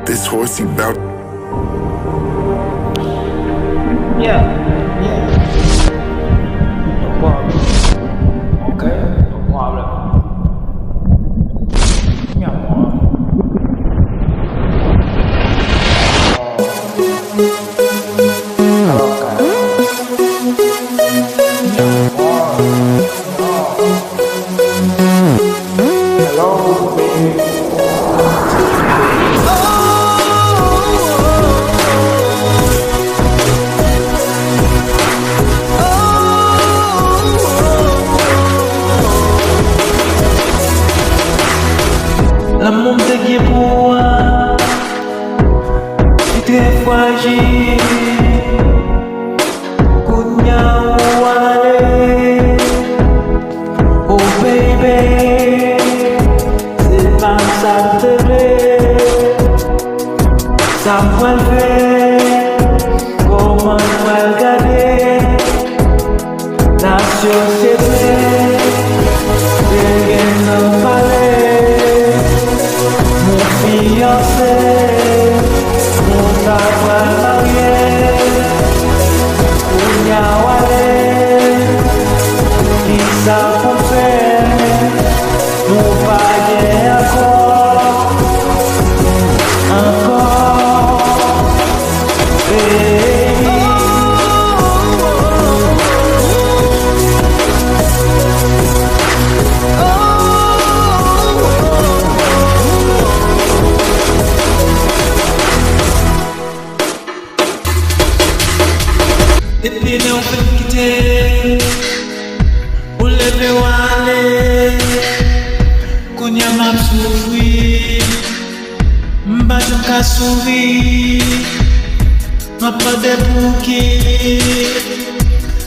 This horse he bout. Yeah. No problem. Okay, no problem. Yeah, boy. Hello, baby. L'amour de qui pour moi, c'est très fragile. Kounya ouale, oh baby, c'est pas ça te plaît. Ça me fait, comment me regarder, la société, rien ne fallait. Mon fiancé, mon travail marié, Kounya ouale, qui ça pour faire, mon paquet encore, baby. Depuis nous fait quitter, ou lever ou aller, Kounya m'a souffri, m'ba j'en ka souffri, m'a pas de bouquet.